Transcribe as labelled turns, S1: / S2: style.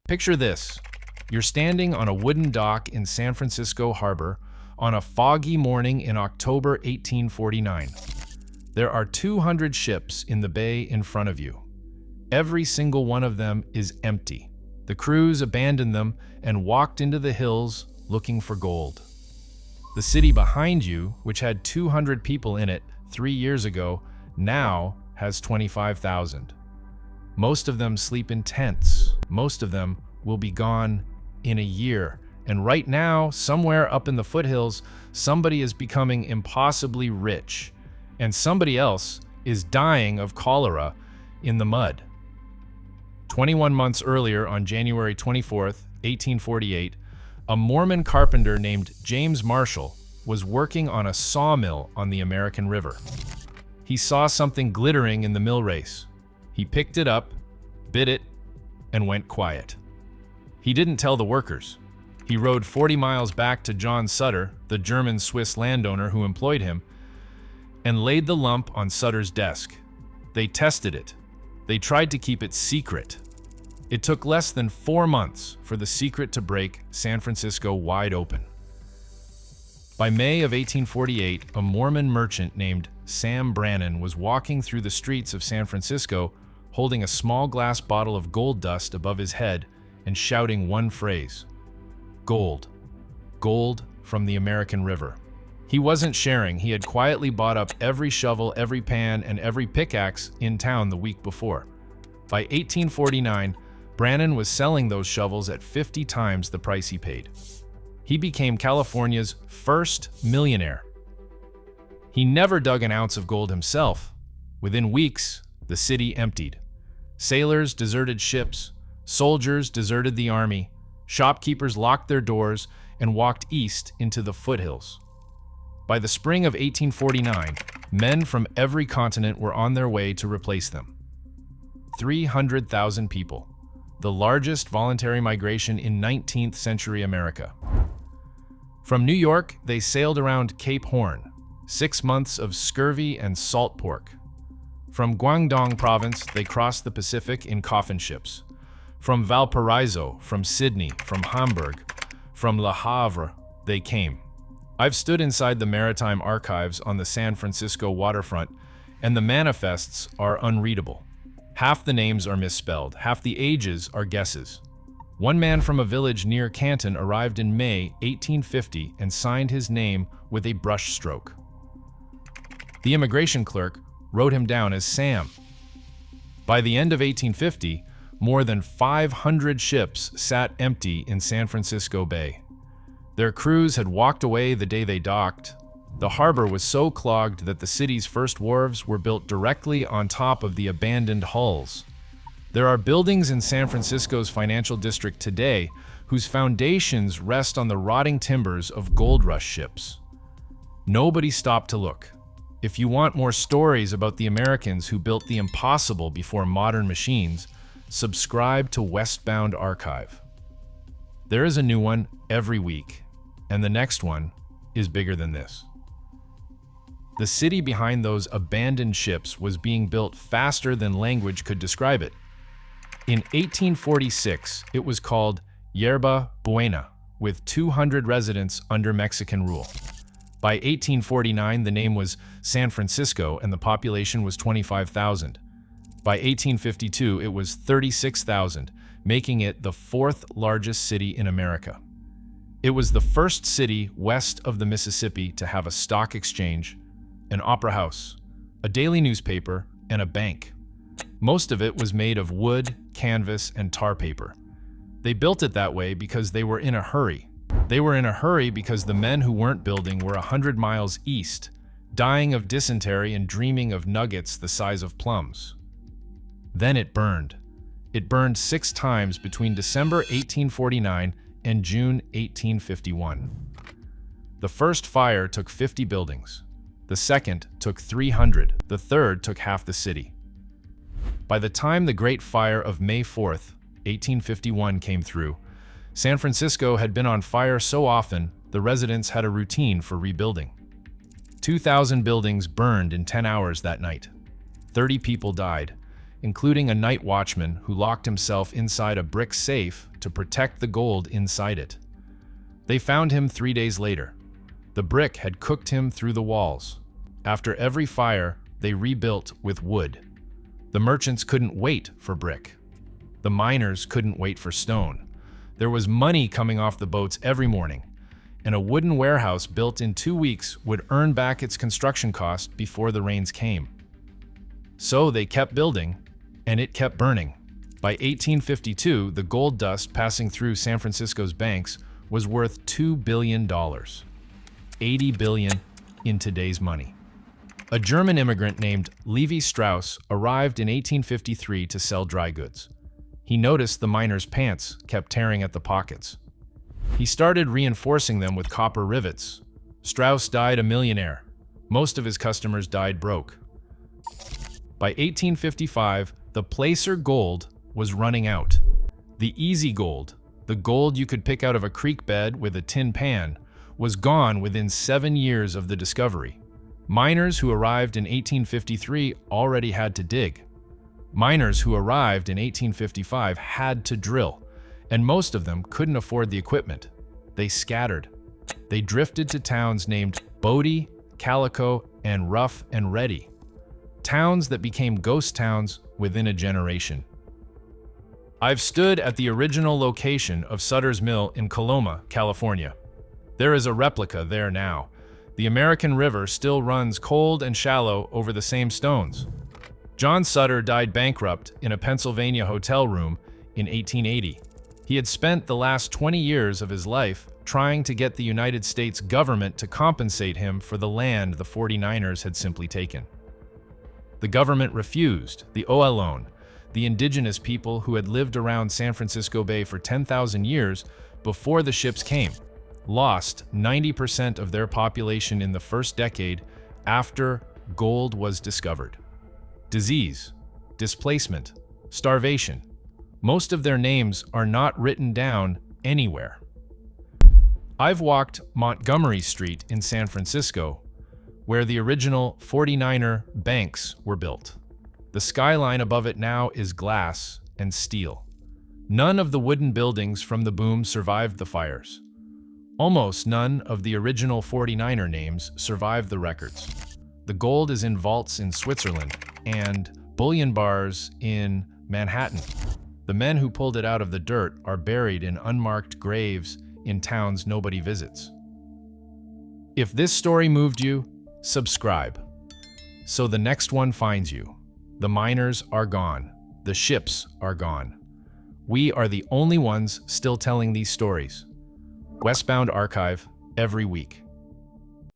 S1: Picture this. You're standing on a wooden dock in San Francisco Harbor on a foggy morning in October 1849. There are 200 ships in the bay in front of you. Every single one of them is empty. The crews abandoned them and walked into the hills looking for gold. The city behind you, which had 200 people in it 3 years ago, now has 25,000. Most of them sleep in tents. Most of them will be gone in a year. And right now, somewhere up in the foothills, somebody is becoming impossibly rich, and somebody else is dying of cholera in the mud. 21 months earlier, on January 24th, 1848, a Mormon carpenter named James Marshall was working on a sawmill on the American River. He saw something glittering in the mill race. He picked it up, bit it, and went quiet. He didn't tell the workers. He rode 40 miles back to John Sutter, the German-Swiss landowner who employed him, and laid the lump on Sutter's desk. They tested it. They tried to keep it secret. It took less than 4 months for the secret to break San Francisco wide open. By May of 1848, a Mormon merchant named Sam Brannan was walking through the streets of San Francisco holding a small glass bottle of gold dust above his head and shouting one phrase: "Gold. Gold from the American River." He wasn't sharing. He had quietly bought up every shovel, every pan, and every pickaxe in town the week before. By 1849, Brannan was selling those shovels at 50 times the price he paid. He became California's first millionaire. He never dug an ounce of gold himself. Within weeks, the city emptied. Sailors deserted ships, soldiers deserted the army, shopkeepers locked their doors and walked east into the foothills. By the spring of 1849, men from every continent were on their way to replace them. 300,000 people, the largest voluntary migration in 19th century America. From New York, they sailed around Cape Horn, 6 months of scurvy and salt pork. From Guangdong province, they crossed the Pacific in coffin ships. From Valparaiso, from Sydney, from Hamburg, from Le Havre, they came. I've stood inside the maritime archives on the San Francisco waterfront, and the manifests are unreadable. Half the names are misspelled, half the ages are guesses. One man from a village near Canton arrived in May 1850 and signed his name with a brush stroke. The immigration clerk wrote him down as Sam. By the end of 1850, more than 500 ships sat empty in San Francisco Bay. Their crews had walked away the day they docked. The harbor was so clogged that the city's first wharves were built directly on top of the abandoned hulls. There are buildings in San Francisco's financial district today whose foundations rest on the rotting timbers of gold rush ships. Nobody stopped to look. If you want more stories about the Americans who built the impossible before modern machines, subscribe to Westbound Archive. There is a new one every week, and the next one is bigger than this. The city behind those abandoned ships was being built faster than language could describe it. In 1846, it was called Yerba Buena, with 200 residents under Mexican rule. By 1849, the name was San Francisco and the population was 25,000. By 1852, it was 36,000, making it the fourth largest city in America. It was the first city west of the Mississippi to have a stock exchange, an opera house, a daily newspaper, and a bank. Most of it was made of wood, canvas, and tar paper. They built it that way because they were in a hurry. They were in a hurry because the men who weren't building were 100 miles east, dying of dysentery and dreaming of nuggets the size of plums. Then it burned. It burned 6 times between December 1849 and June 1851. The first fire took 50 buildings. The second took 300. The third took half the city. By the time the Great Fire of May 4th, 1851 came through, San Francisco had been on fire so often, the residents had a routine for rebuilding. 2,000 buildings burned in 10 hours that night. 30 people died, including a night watchman who locked himself inside a brick safe to protect the gold inside it. They found him 3 days later. The brick had cooked him through the walls. After every fire, they rebuilt with wood. The merchants couldn't wait for brick. The miners couldn't wait for stone. There was money coming off the boats every morning, and a wooden warehouse built in 2 weeks would earn back its construction cost before the rains came. So they kept building, and it kept burning. By 1852, the gold dust passing through San Francisco's banks was worth $2 billion. $80 billion in today's money. A German immigrant named Levi Strauss arrived in 1853 to sell dry goods. He noticed the miners' pants kept tearing at the pockets. He started reinforcing them with copper rivets. Strauss died a millionaire. Most of his customers died broke. By 1855, the placer gold was running out. The easy gold, the gold you could pick out of a creek bed with a tin pan, was gone within 7 years of the discovery. Miners who arrived in 1853 already had to dig. Miners who arrived in 1855 had to drill, and most of them couldn't afford the equipment. They scattered. They drifted to towns named Bodie, Calico, and Rough and Ready. Towns that became ghost towns within a generation. I've stood at the original location of Sutter's Mill in Coloma, California. There is a replica there now. The American River still runs cold and shallow over the same stones. John Sutter died bankrupt in a Pennsylvania hotel room in 1880. He had spent the last 20 years of his life trying to get the United States government to compensate him for the land the 49ers had simply taken. The government refused. The Ohlone, the indigenous people who had lived around San Francisco Bay for 10,000 years before the ships came, lost 90% of their population in the first decade after gold was discovered. Disease, displacement, starvation. Most of their names are not written down anywhere. I've walked Montgomery Street in San Francisco, where the original 49er banks were built. The skyline above it now is glass and steel. None of the wooden buildings from the boom survived the fires. Almost none of the original 49er names survived the records. The gold is in vaults in Switzerland and bullion bars in Manhattan. The men who pulled it out of the dirt are buried in unmarked graves in towns nobody visits. If this story moved you, subscribe, so the next one finds you. The miners are gone. The ships are gone. We are the only ones still telling these stories. Westbound Archive, every week.